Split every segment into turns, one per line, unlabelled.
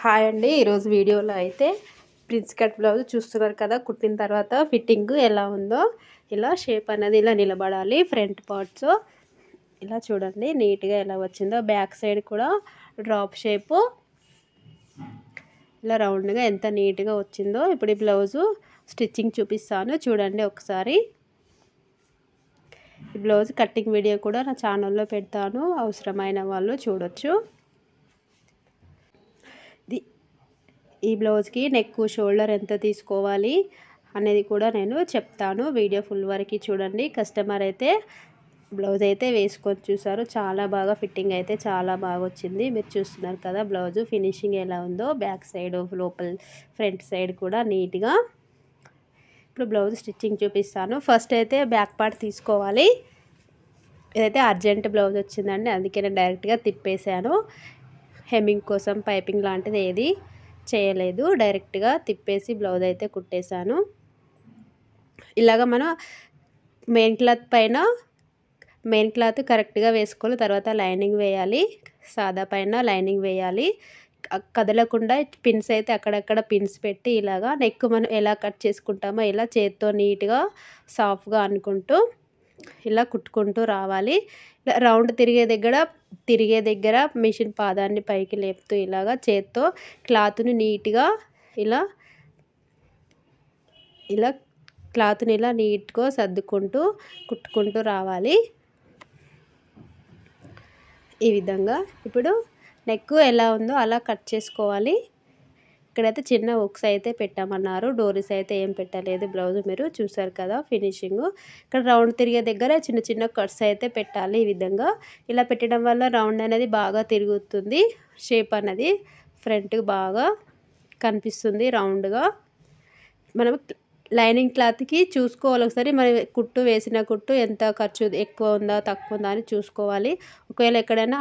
Hi అండి. ఈరోజు వీడియోలో అయితే ప్రిన్స్ కట్ బ్లౌజ్ చూస్తున్నారు కదా. కుట్టిన తర్వాత ఫిట్టింగ్ ఎలా ఉందో, ఇలా షేప్ అనేది ఇలా నిలబడాలి. ఫ్రంట్ పార్ట్స్ ఇలా చూడండి నీట్గా ఎలా వచ్చిందో. బ్యాక్ సైడ్ కూడా డ్రాప్ షేపు ఇలా రౌండ్గా ఎంత నీట్గా వచ్చిందో. ఇప్పుడు ఈ బ్లౌజు స్టిచ్చింగ్ చూపిస్తాను చూడండి ఒకసారి. ఈ బ్లౌజ్ కటింగ్ వీడియో కూడా నా ఛానల్లో పెడతాను, అవసరమైన వాళ్ళు చూడొచ్చు. ఈ బ్లౌజ్కి నెక్ షోల్డర్ ఎంత తీసుకోవాలి అనేది కూడా నేను చెప్తాను. వీడియో ఫుల్ వరకు చూడండి. కస్టమర్ అయితే బ్లౌజ్ అయితే వేసుకొని చూసారు, చాలా బాగా ఫిట్టింగ్ అయితే చాలా బాగా వచ్చింది. మీరు చూస్తున్నారు కదా బ్లౌజ్ ఫినిషింగ్ ఎలా ఉందో. బ్యాక్ సైడ్ లోపల ఫ్రంట్ సైడ్ కూడా నీట్గా. ఇప్పుడు బ్లౌజ్ స్టిచ్చింగ్ చూపిస్తాను. ఫస్ట్ అయితే బ్యాక్ పార్ట్ తీసుకోవాలి. ఇదైతే అర్జెంట్ బ్లౌజ్ వచ్చిందండి, అందుకే నేను డైరెక్ట్గా తిప్పేశాను. హెమ్మింగ్ కోసం పైపింగ్ లాంటిది ఏది చేయలేదు, డైరెక్ట్గా తిప్పేసి బ్లౌజ్ అయితే కుట్టేశాను. ఇలాగ మనం మెయిన్ క్లాత్ పైన మెయిన్ క్లాత్ కరెక్ట్గా వేసుకోవాలి. తర్వాత లైనింగ్ వేయాలి, సాదా పైన లైనింగ్ వేయాలి. కదలకుండా పిన్స్ అయితే అక్కడక్కడ పిన్స్ పెట్టి ఇలాగా నెక్ మనం ఎలా కట్ చేసుకుంటామో ఇలా చేత్తో నీట్గా సాఫ్ట్గా అనుకుంటూ ఇలా కుట్టుకుంటూ రావాలి. రౌండ్ తిరిగే దగ్గర మిషన్ పాదాన్ని పైకి లేపుతూ ఇలాగా చేత్తో క్లాత్ని నీట్గా ఇలా క్లాత్ని ఇలా నీట్గా సర్దుకుంటూ కుట్టుకుంటూ రావాలి ఈ విధంగా. ఇప్పుడు నెక్ ఎలా ఉందో అలా కట్ చేసుకోవాలి. ఇక్కడైతే చిన్న హుక్స్ అయితే పెట్టామన్నారు, డోరీస్ అయితే ఏం పెట్టలేదు. బ్లౌజ్ మీరు చూసారు కదా ఫినిషింగ్. ఇక్కడ రౌండ్ తిరిగే దగ్గర చిన్న చిన్న కట్స్ అయితే పెట్టాలి. ఈ విధంగా ఇలా పెట్టడం వల్ల రౌండ్ అనేది బాగా తిరుగుతుంది, షేప్ అనేది ఫ్రంట్ బాగా కనిపిస్తుంది రౌండ్గా. మనం లైనింగ్ క్లాత్కి చూసుకోవాలి ఒకసారి, మరి కుట్టు వేసిన కుట్టు ఎంత ఖర్చు ఎక్కువ ఉందా తక్కువ ఉందా అని చూసుకోవాలి. ఒకవేళ ఎక్కడైనా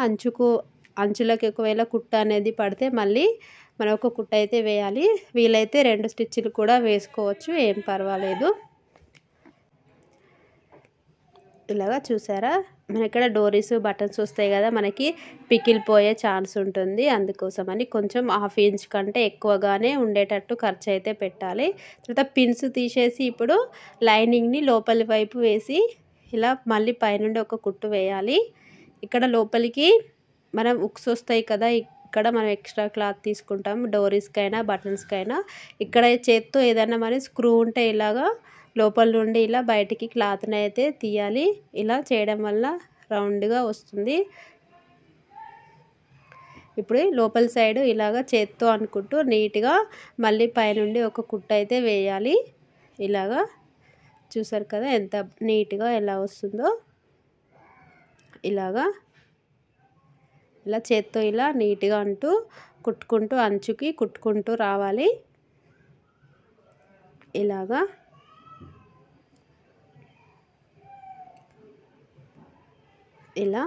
అంచులకు ఒకవేళ కుట్టు అనేది పడితే మళ్ళీ మనం ఒక కుట్టు అయితే వేయాలి. వీలైతే 2 స్టిచ్లు కూడా వేసుకోవచ్చు, ఏం పర్వాలేదు. ఇలాగా చూసారా, మన ఇక్కడ డోరీస్ బటన్స్ వస్తాయి కదా, మనకి పికిలిపోయే ఛాన్స్ ఉంటుంది. అందుకోసమని కొంచెం 1/2 ఇంచ్ కంటే ఎక్కువగానే ఉండేటట్టు ఖర్చు అయితే పెట్టాలి. తర్వాత పిన్స్ తీసేసి ఇప్పుడు లైనింగ్ని లోపలి వైపు వేసి ఇలా మళ్ళీ పైనుండి ఒక కుట్టు వేయాలి. ఇక్కడ లోపలికి మనం హుక్స్ వస్తాయి కదా, ఇక్కడ మనం ఎక్స్ట్రా క్లాత్ తీసుకుంటాం డోరీస్కైనా బటన్స్కైనా. ఇక్కడ చేత్తో ఏదైనా మరి స్క్రూ ఉంటే ఇలాగా లోపల నుండి ఇలా బయటికి క్లాత్ని అయితే తీయాలి. ఇలా చేయడం వల్ల రౌండ్గా వస్తుంది. ఇప్పుడు లోపల సైడ్ ఇలాగ చేత్తో అనుకుంటూ నీట్గా మళ్ళీ పైనుండి ఒక కుట్టు అయితే వేయాలి. ఇలాగా చూసారు కదా ఎంత నీట్గా ఎలా వస్తుందో. ఇలా చేత్తో ఇలా నీట్గా అంటూ కుట్టుకుంటూ అంచుకి కుట్టుకుంటూ రావాలి. ఇలాగా ఇలా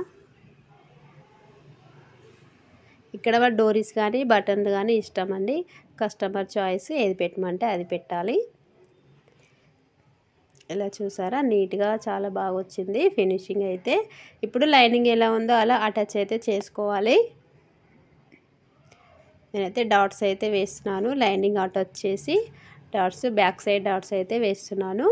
ఇక్కడ డోరీస్ కానీ బటన్ కానీ ఇష్టం అండి, కస్టమర్ చాయిస్, ఏది పెట్టమంటే అది పెట్టాలి. ఇలా చూసారా నీట్గా చాలా బాగా వచ్చింది ఫినిషింగ్ అయితే. ఇప్పుడు లైనింగ్ ఎలా ఉందో అలా అటాచ్ అయితే చేసుకోవాలి. నేనైతే డాట్స్ అయితే వేస్తున్నాను, లైనింగ్ అటాచ్ చేసి డాట్స్ బ్యాక్ సైడ్ డాట్స్ అయితే వేస్తున్నాను.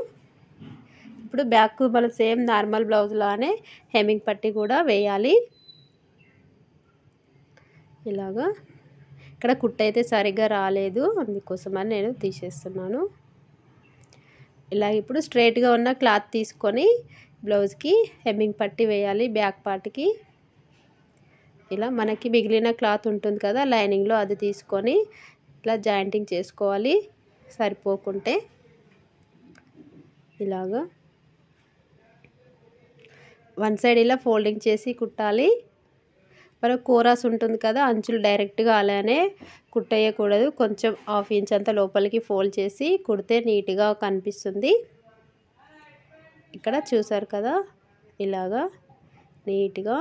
ఇప్పుడు బ్యాక్ మన సేమ్ నార్మల్ బ్లౌజ్ లానే హెమ్మింగ్ పట్టీ కూడా వేయాలి. ఇలాగా ఇక్కడ కుట్టు అయితే సరిగ్గా రాలేదు, అందుకోసమని నేను తీసేస్తున్నాను. ఇలా ఇప్పుడు స్ట్రైట్గా ఉన్న క్లాత్ తీసుకొని బ్లౌజ్కి హెమ్మింగ్ పట్టీ వేయాలి. బ్యాక్ పార్ట్కి ఇలా మనకి మిగిలిన క్లాత్ ఉంటుంది కదా లైనింగ్లో, అది తీసుకొని ఇట్లా జాయింటింగ్ చేసుకోవాలి సరిపోకుంటే. ఇలాగా వన్ సైడ్ ఇలా ఫోల్డింగ్ చేసి కుట్టాలి. మన కోరాస్ ఉంటుంది కదా, అంచులు డైరెక్ట్గా అలానే కుట్టేయకూడదు. కొంచెం 1/2 ఇంచ్ అంతా లోపలికి ఫోల్డ్ చేసి కుడితే నీట్గా కనిపిస్తుంది. ఇక్కడ చూసారు కదా ఇలాగా నీట్గా.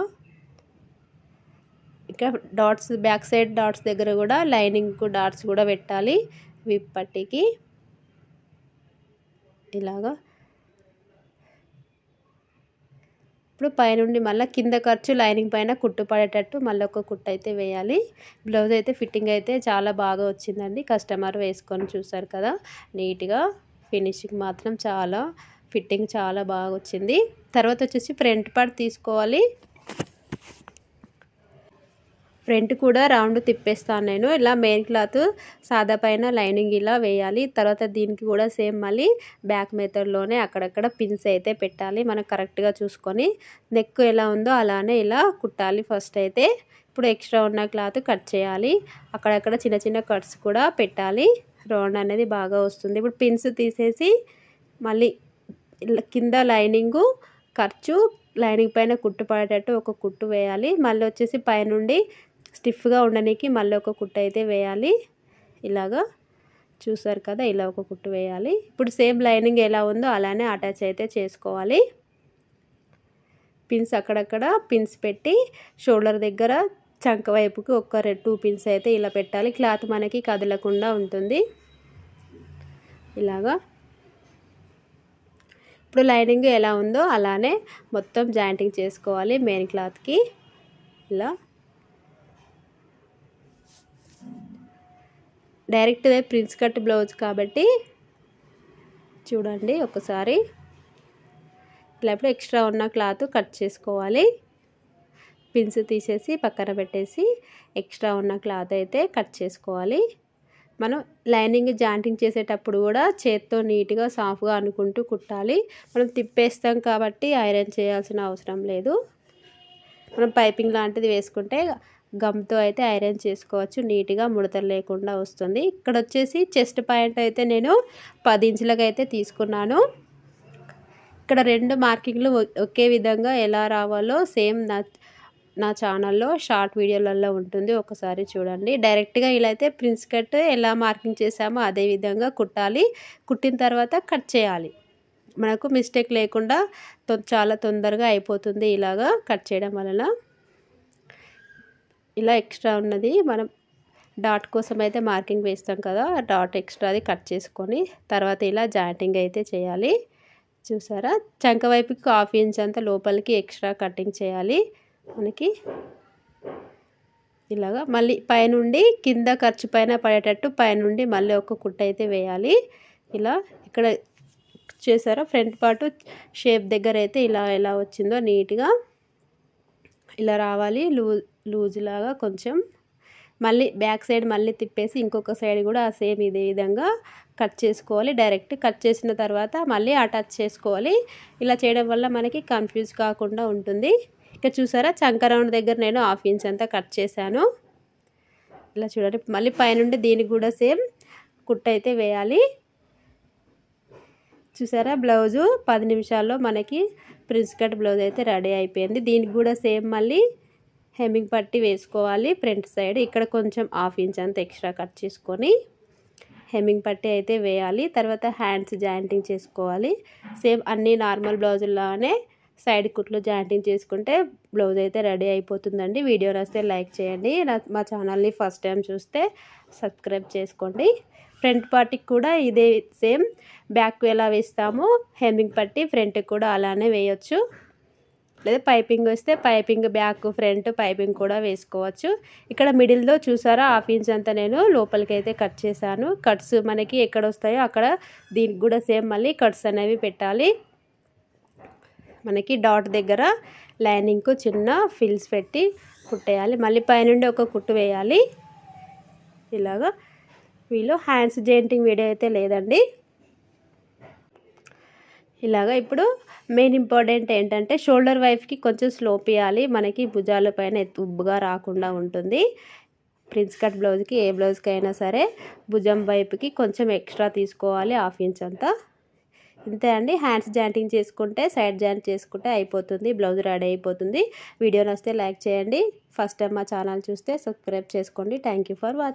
ఇక్కడ డాట్స్ బ్యాక్ సైడ్ డాట్స్ దగ్గర కూడా లైనింగ్ డాట్స్ కూడా పెట్టాలి విప్ పట్టీకి. ఇలాగా ఇప్పుడు పైనుండి మళ్ళీ కింద ఖర్చు లైనింగ్ పైన కుట్టు పడేటట్టు మళ్ళీ ఒక కుట్టు అయితే వేయాలి. బ్లౌజ్ అయితే ఫిట్టింగ్ అయితే చాలా బాగా వచ్చిందండి. కస్టమర్ వేసుకొని చూసారు కదా, నీట్గా ఫినిషింగ్ మాత్రం చాలా ఫిట్టింగ్ చాలా బాగా వచ్చింది. తర్వాత వచ్చేసి ఫ్రంట్ పార్ట్ తీసుకోవాలి. ఫ్రంట్ కూడా రౌండ్ తిప్పేస్తాను నేను. ఇలా మెయిన్ క్లాత్ సాదా పైన లైనింగ్ ఇలా వేయాలి. తర్వాత దీనికి కూడా సేమ్ మళ్ళీ బ్యాక్ మెథడ్లోనే అక్కడక్కడ పిన్స్ అయితే పెట్టాలి. మనం కరెక్ట్గా చూసుకొని నెక్ ఎలా ఉందో అలానే ఇలా కుట్టాలి ఫస్ట్ అయితే. ఇప్పుడు ఎక్స్ట్రా ఉన్న క్లాత్ కట్ చేయాలి. అక్కడక్కడ చిన్న చిన్న కట్స్ కూడా పెట్టాలి. రౌండ్ అనేది బాగా వస్తుంది. ఇప్పుడు పిన్స్ తీసేసి మళ్ళీ కింద లైనింగు ఖర్చు లైనింగ్ పైన కుట్టు పడేటట్టు ఒక కుట్టు వేయాలి. మళ్ళీ వచ్చేసి పైనుండి స్టిఫ్గా ఉండడానికి మళ్ళీ ఒక కుట్టు అయితే వేయాలి. ఇలాగా చూసారు కదా, ఇలా ఒక కుట్టు వేయాలి. ఇప్పుడు సేమ్ లైనింగ్ ఎలా ఉందో అలానే అటాచ్ అయితే చేసుకోవాలి. పిన్స్ అక్కడక్కడ పిన్స్ పెట్టి షోల్డర్ దగ్గర చంక వైపుకి ఒక 2 పిన్స్ అయితే ఇలా పెట్టాలి. క్లాత్ మనకి కదలకుండా ఉంటుంది. ఇలాగా ఇప్పుడు లైనింగ్ ఎలా ఉందో అలానే మొత్తం జాయింటింగ్ చేసుకోవాలి మెయిన్ క్లాత్కి. ఇలా డైరెక్ట్ ప్రిన్స్ కట్ బ్లౌజ్ కాబట్టి చూడండి ఒకసారి. ఇలా ఇప్పుడు ఎక్స్ట్రా ఉన్న క్లాత్ కట్ చేసుకోవాలి. పిన్స్ తీసేసి పక్కన పెట్టేసి ఎక్స్ట్రా ఉన్న క్లాత్ అయితే కట్ చేసుకోవాలి. మనం లైనింగ్ జాయింటింగ్ చేసేటప్పుడు కూడా చేత్తో నీట్గా సాఫ్ట్గా అనుకుంటూ కుట్టాలి. మనం తిప్పేస్తాం కాబట్టి ఐరన్ చేయాల్సిన అవసరం లేదు. మనం పైపింగ్ లాంటిది వేసుకుంటే గమ్తో అయితే ఐరన్ చేసుకోవచ్చు. నీట్గా ముడతలు లేకుండా వస్తుంది. ఇక్కడ వచ్చేసి చెస్ట్ పాయింట్ అయితే నేను 10 ఇంచులకు అయితే తీసుకున్నాను. ఇక్కడ 2 మార్కింగ్లు ఒకే విధంగా ఎలా రావాలో సేమ్ నా ఛానల్లో షార్ట్ వీడియోలలో ఉంటుంది, ఒకసారి చూడండి. డైరెక్ట్గా ఇలా అయితే ప్రిన్స్ కట్ ఎలా మార్కింగ్ చేసామో అదే విధంగా కుట్టాలి. కుట్టిన తర్వాత కట్ చేయాలి. మనకు మిస్టేక్ లేకుండా చాలా తొందరగా అయిపోతుంది ఇలాగా కట్ చేయడం వలన. ఇలా ఎక్స్ట్రా ఉన్నది మనం డాట్ కోసం అయితే మార్కింగ్ వేస్తాం కదా, డాట్ ఎక్స్ట్రాది కట్ చేసుకొని తర్వాత ఇలా జాయింటింగ్ అయితే చేయాలి. చూసారా, చంక వైపుకి 1/2 ఇంచ్ అంత లోపలికి ఎక్స్ట్రా కటింగ్ చేయాలి మనకి. ఇలాగా మళ్ళీ పైనుండి కింద ఖర్చు పైన పడేటట్టు పైనుండి మళ్ళీ ఒక కుట్టు అయితే వేయాలి. ఇలా ఇక్కడ చేసారా ఫ్రంట్ పార్ట్ షేప్ దగ్గర అయితే ఇలా ఎలా వచ్చిందో నీట్గా ఇలా రావాలి. లూజ్ లాగా కొంచెం మళ్ళీ బ్యాక్ సైడ్ మళ్ళీ తిప్పేసి ఇంకొక సైడ్ కూడా సేమ్ ఇదే విధంగా కట్ చేసుకోవాలి. డైరెక్ట్ కట్ చేసిన తర్వాత మళ్ళీ అటాచ్ చేసుకోవాలి. ఇలా చేయడం వల్ల మనకి కన్ఫ్యూజ్ కాకుండా ఉంటుంది. ఇక చూసారా, చంక రౌండ్ దగ్గర నేను 1/2 ఇంచ్ అంతా కట్ చేశాను. ఇలా చూడండి. మళ్ళీ పైనుండి దీనికి కూడా సేమ్ కుట్టు అయితే వేయాలి. చూసారా, బ్లౌజు 10 నిమిషాల్లో మనకి ప్రిన్స్ కట్ బ్లౌజ్ అయితే రెడీ అయిపోయింది. దీనికి కూడా సేమ్ మళ్ళీ హెమ్మింగ్ పట్టి వేసుకోవాలి. ఫ్రంట్ సైడ్ ఇక్కడ కొంచెం 1/2 ఇంచ్ అంత ఎక్స్ట్రా కట్ చేసుకొని హెమ్మింగ్ పట్టి అయితే వేయాలి. తర్వాత హ్యాండ్స్ జాయింటింగ్ చేసుకోవాలి. సేమ్ అన్ని నార్మల్ బ్లౌజుల్లానే సైడ్ కుట్లు జాయింటింగ్ చేసుకుంటే బ్లౌజ్ అయితే రెడీ అయిపోతుందండి. వీడియో నచ్చితే లైక్ చేయండి. మా ఛానల్ని ఫస్ట్ టైం చూస్తే సబ్స్క్రైబ్ చేసుకోండి. ఫ్రంట్ పార్ట్కి కూడా ఇదే సేమ్ బ్యాక్ ఎలా వేస్తామో హెమ్మింగ్ పట్టి ఫ్రంట్కి కూడా అలానే వేయొచ్చు. లేదా పైపింగ్ వేస్తే పైపింగ్ బ్యాక్ ఫ్రంట్ పైపింగ్ కూడా వేసుకోవచ్చు. ఇక్కడ మిడిల్లో చూసారా 1/2 ఇంచ్ అంతా నేను లోపలికి అయితే కట్ చేశాను. కట్స్ మనకి ఎక్కడ వస్తాయో అక్కడ దీనికి కూడా సేమ్ మళ్ళీ కట్స్ అనేవి పెట్టాలి. మనకి డాట్ దగ్గర లైనింగ్కు చిన్న ఫిల్స్ పెట్టి కుట్టేయాలి. మళ్ళీ పైనుండి ఒక కుట్టు వేయాలి. ఇలాగా వీళ్ళు హ్యాండ్స్ జాయింటింగ్ వీడియో అయితే లేదండి. ఇలాగా ఇప్పుడు మెయిన్ ఇంపార్టెంట్ ఏంటంటే షోల్డర్ వైపుకి కొంచెం స్లోప్ ఇవ్వాలి. మనకి భుజాల పైన ఉబ్బుగా రాకుండా ఉంటుంది. ప్రిన్స్ కట్ బ్లౌజ్కి ఏ బ్లౌజ్కి అయినా సరే భుజం వైపుకి కొంచెం ఎక్స్ట్రా తీసుకోవాలి 1/2 ఇంచ్ అంతా. ఇంతే అండి. హ్యాండ్స్ జాయింటింగ్ చేసుకుంటే సైడ్ జాయింట్ చేసుకుంటే అయిపోతుంది. బ్లౌజ్ రెడీ అయిపోతుంది. వీడియో నచ్చితే లైక్ చేయండి. ఫస్ట్ టైం మా ఛానల్ చూస్తే సబ్స్క్రైబ్ చేసుకోండి. Thank you for watching.